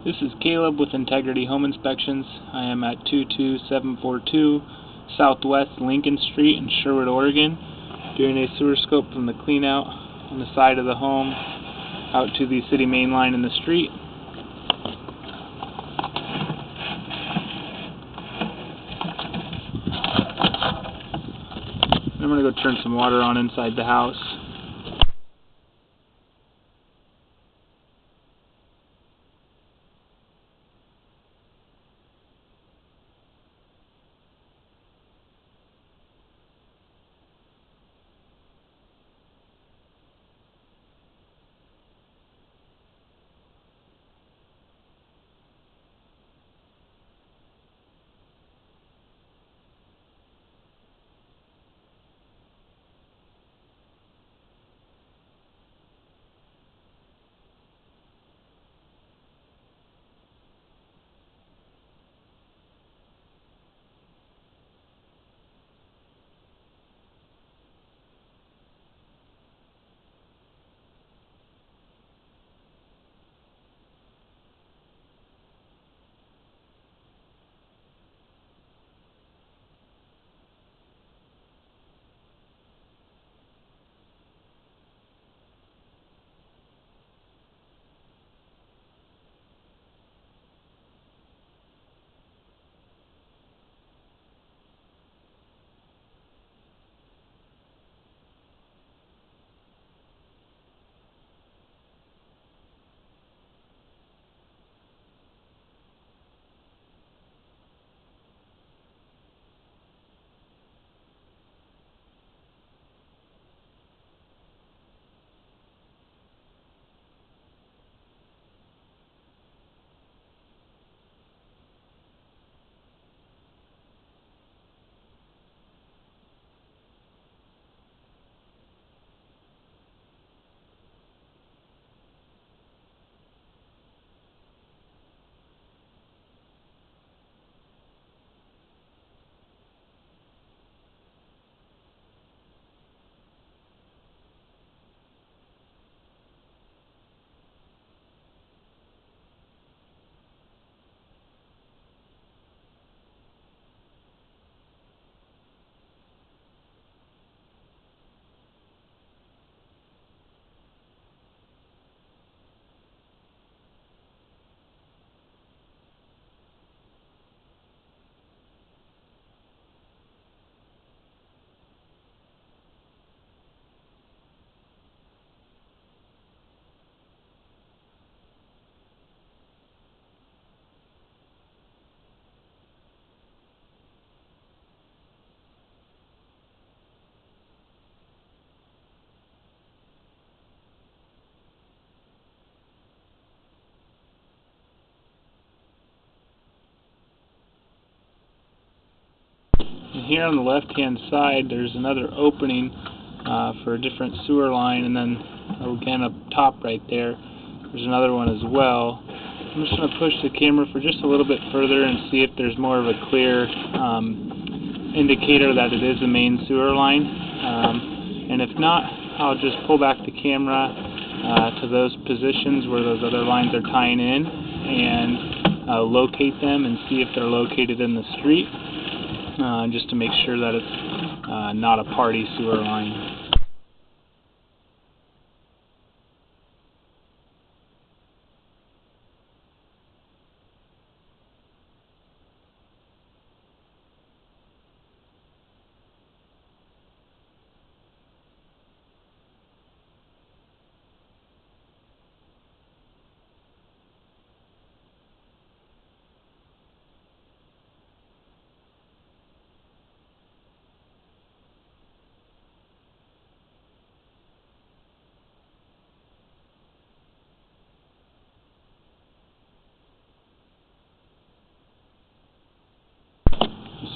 This is Caleb with Integrity Home Inspections. I am at 22742 Southwest Lincoln Street in Sherwood, Oregon, doing a sewer scope from the cleanout on the side of the home out to the city main line in the street. I'm going to go turn some water on inside the house. And here on the left hand side there's another opening for a different sewer line, and then again up top right there's another one as well. I'm just going to push the camera for just a little bit further and see if there's more of a clear indicator that it is a main sewer line, and if not, I'll just pull back the camera to those positions where those other lines are tying in and locate them and see if they're located in the street, just to make sure that it's not a party sewer line.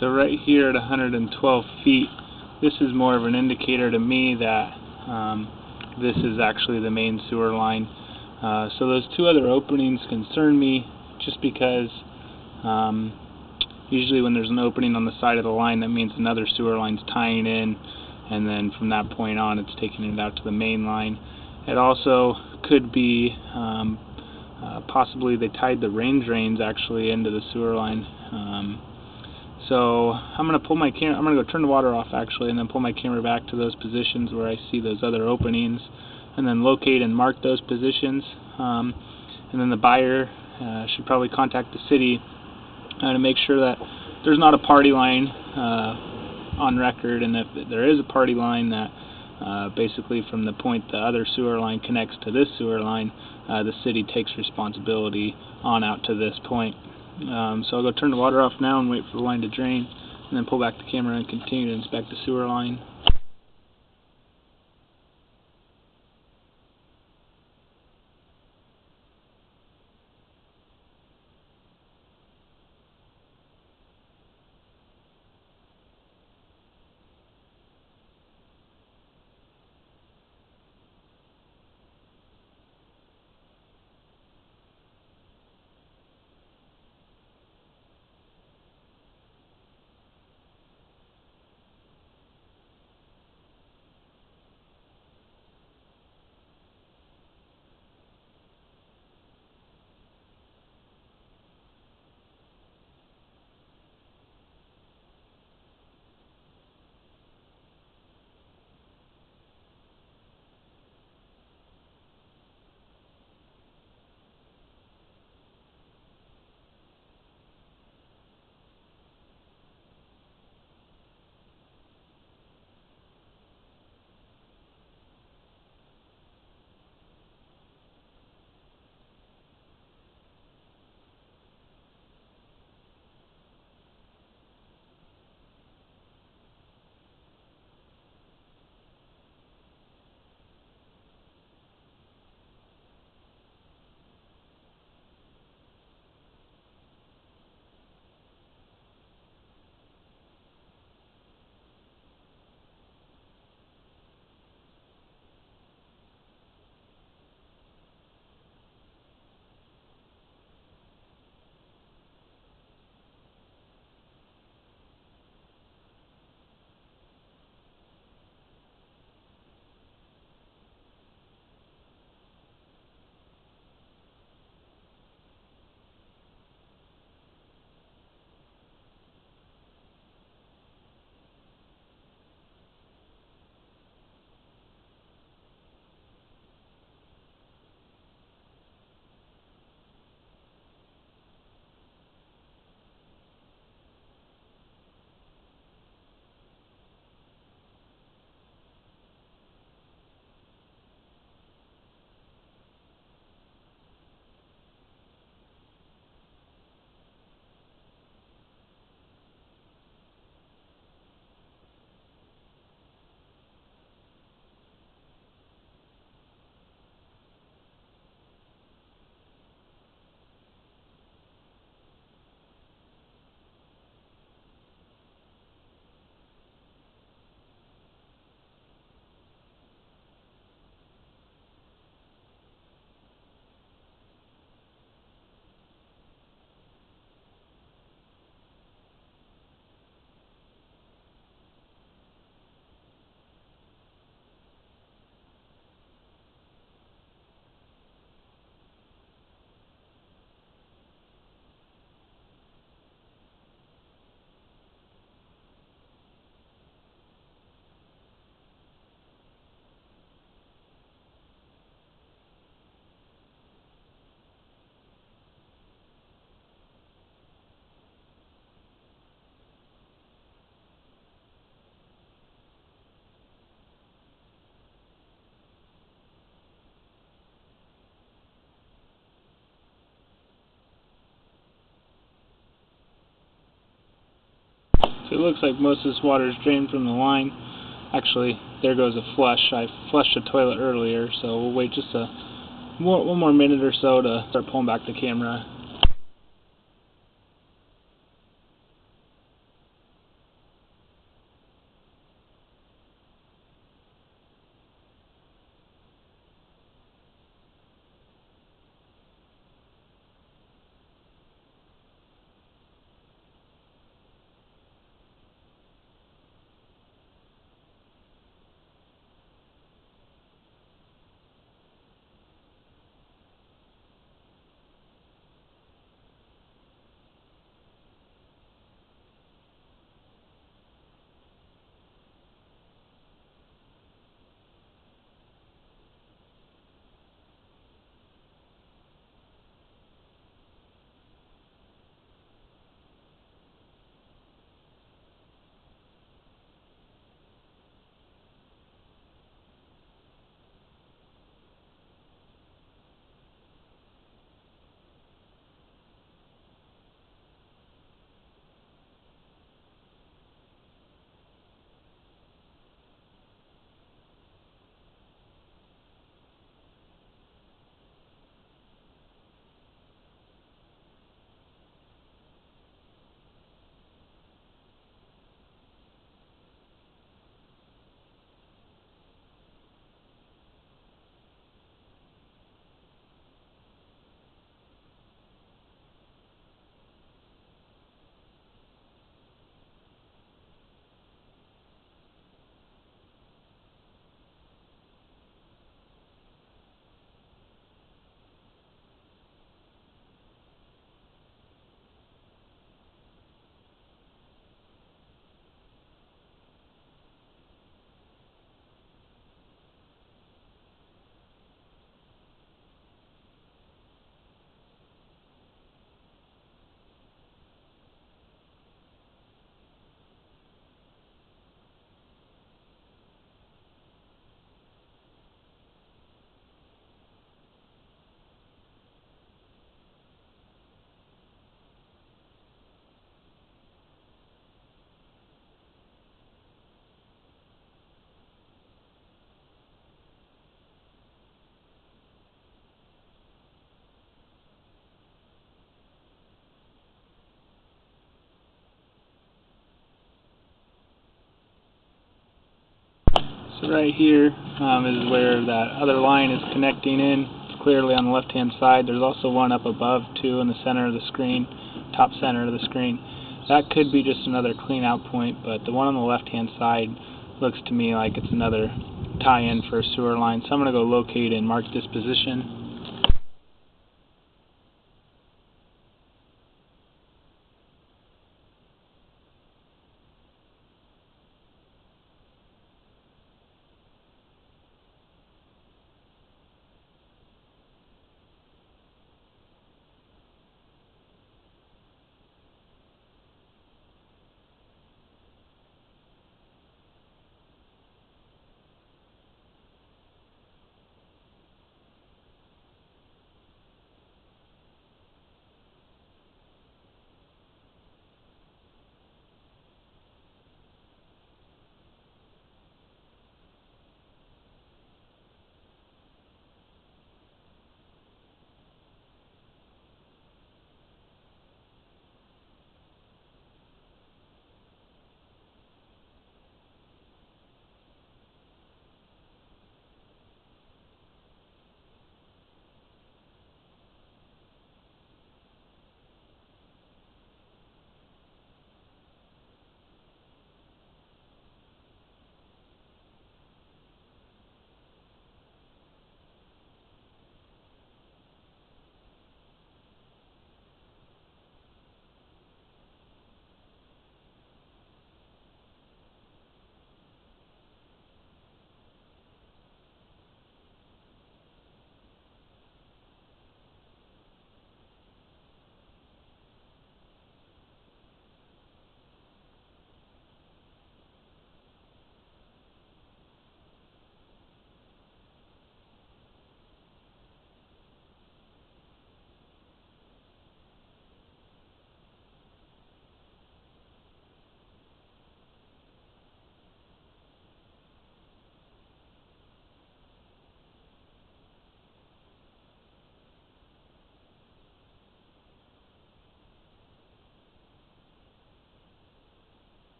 So right here at 112 feet, this is more of an indicator to me that this is actually the main sewer line. So those two other openings concern me just because usually when there's an opening on the side of the line, that means another sewer line's tying in, and then from that point on it's taking it out to the main line. It also could be possibly they tied the rain drains actually into the sewer line. So I'm going to pull my camera. I'm going to go turn the water off actually, and then pull my camera back to those positions where I see those other openings, and then locate and mark those positions. And then the buyer should probably contact the city to make sure that there's not a party line on record, and if there is a party line, that basically from the point the other sewer line connects to this sewer line, the city takes responsibility on out to this point. So I'll go turn the water off now and wait for the line to drain, and then pull back the camera and continue to inspect the sewer line. So it looks like most of this water is drained from the line. Actually, there goes a flush. I flushed the toilet earlier, so we'll wait just one more minute or so to start pulling back the camera. So right here is where that other line is connecting in. It's clearly on the left-hand side. There's also one up above too in the center of the screen, top center of the screen. That could be just another clean out point, but the one on the left-hand side looks to me like it's another tie-in for a sewer line. So I'm going to go locate and mark this position.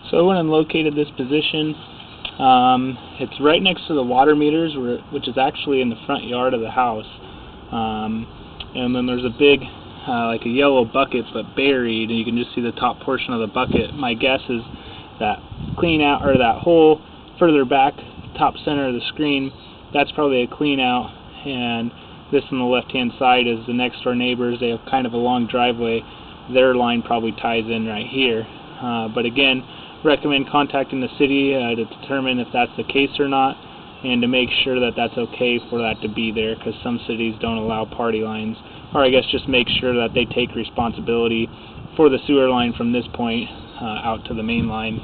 So I went and located this position. It's right next to the water meters, which is actually in the front yard of the house. And then there's a big, like a yellow bucket, but buried, and you can just see the top portion of the bucket. My guess is that clean out, or that hole further back, top center of the screen, that's probably a clean out. And this on the left-hand side is the next door neighbors. They have kind of a long driveway. Their line probably ties in right here. But again, recommend contacting the city to determine if that's the case or not, and to make sure that that's okay for that to be there, because some cities don't allow party lines. Or I guess just make sure that they take responsibility for the sewer line from this point out to the main line.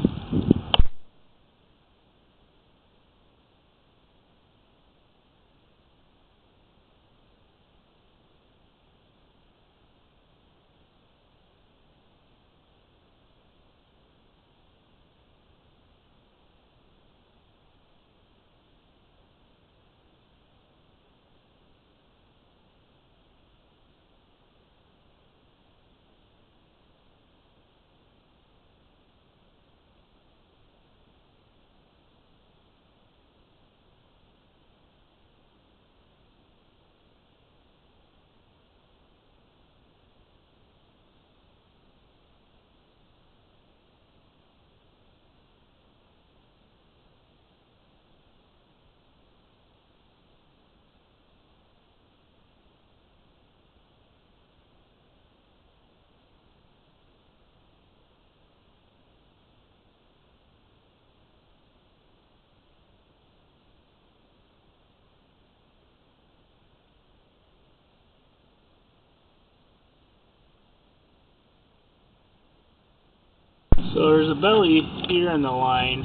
So there's a belly here in the line,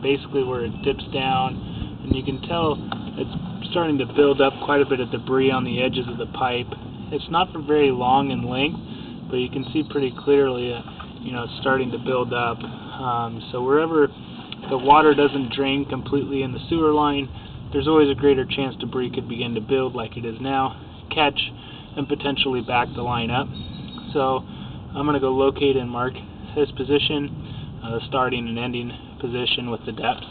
basically where it dips down, and you can tell it's starting to build up quite a bit of debris on the edges of the pipe. It's not very long in length, but you can see pretty clearly it's starting to build up. So wherever the water doesn't drain completely in the sewer line, there's always a greater chance debris could begin to build like it is now, catch, and potentially back the line up. So I'm going to go locate and mark his position, the starting and ending position with the depths.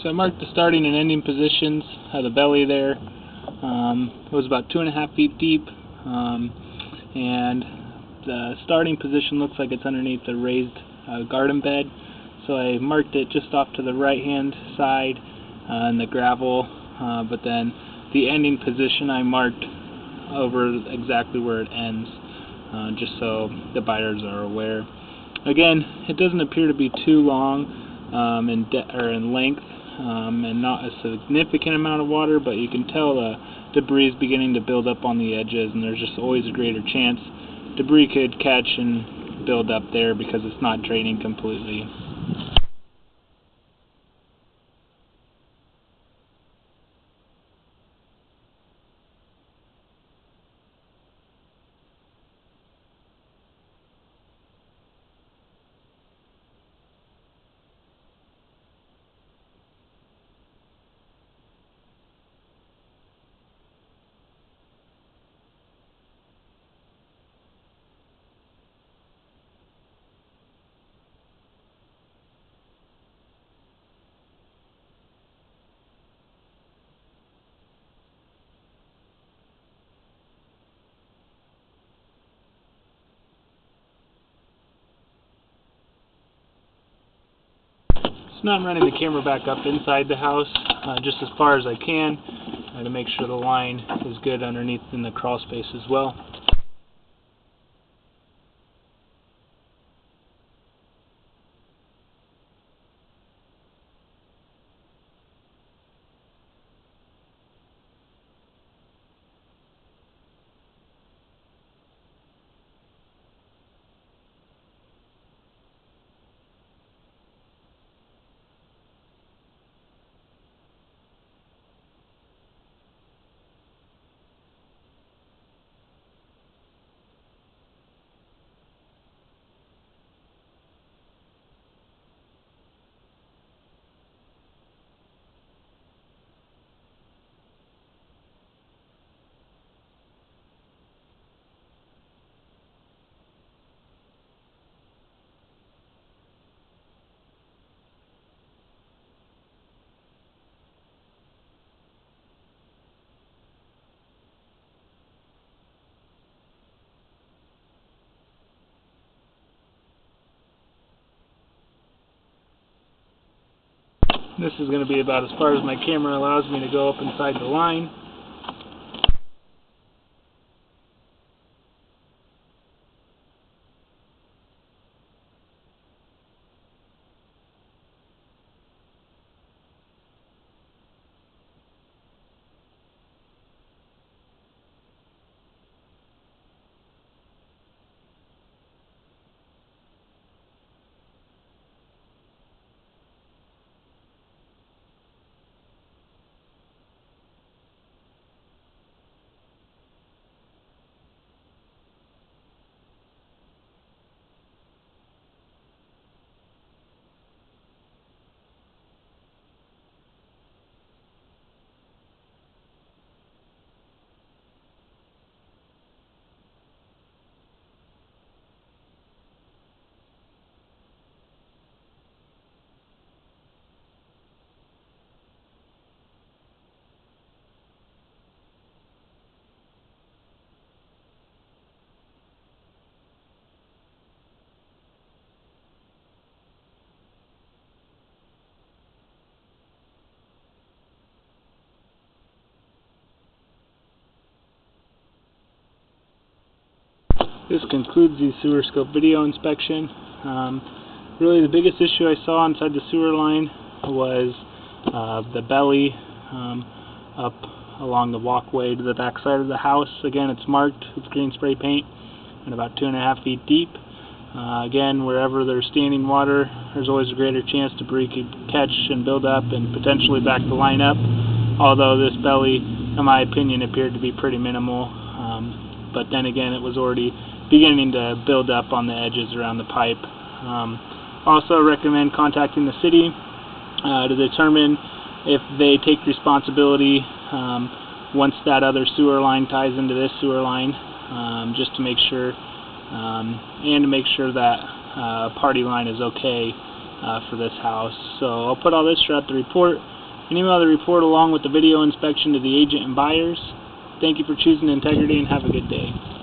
So I marked the starting and ending positions of the belly there. It was about 2.5 feet deep, and the starting position looks like it's underneath the raised garden bed. So I marked it just off to the right hand side in the gravel, but then the ending position I marked over exactly where it ends, just so the buyers are aware. Again, it doesn't appear to be too long in length, and not a significant amount of water, but you can tell the debris is beginning to build up on the edges, and there's just always a greater chance debris could catch and build up there because it's not draining completely. So now I'm running the camera back up inside the house, just as far as I can, to make sure the line is good underneath in the crawl space as well. This is going to be about as far as my camera allows me to go up inside the line. This concludes the sewer scope video inspection. Really the biggest issue I saw inside the sewer line was the belly up along the walkway to the back side of the house. Again, it's marked with green spray paint and about 2.5 feet deep. Again, wherever there's standing water, there's always a greater chance debris could catch and build up and potentially back the line up, although this belly, in my opinion, appeared to be pretty minimal. But then again, it was already beginning to build up on the edges around the pipe. Also recommend contacting the city to determine if they take responsibility once that other sewer line ties into this sewer line, just to make sure and to make sure that party line is okay for this house. So I'll put all this throughout the report and email the report along with the video inspection to the agent and buyers. Thank you for choosing Integrity and have a good day.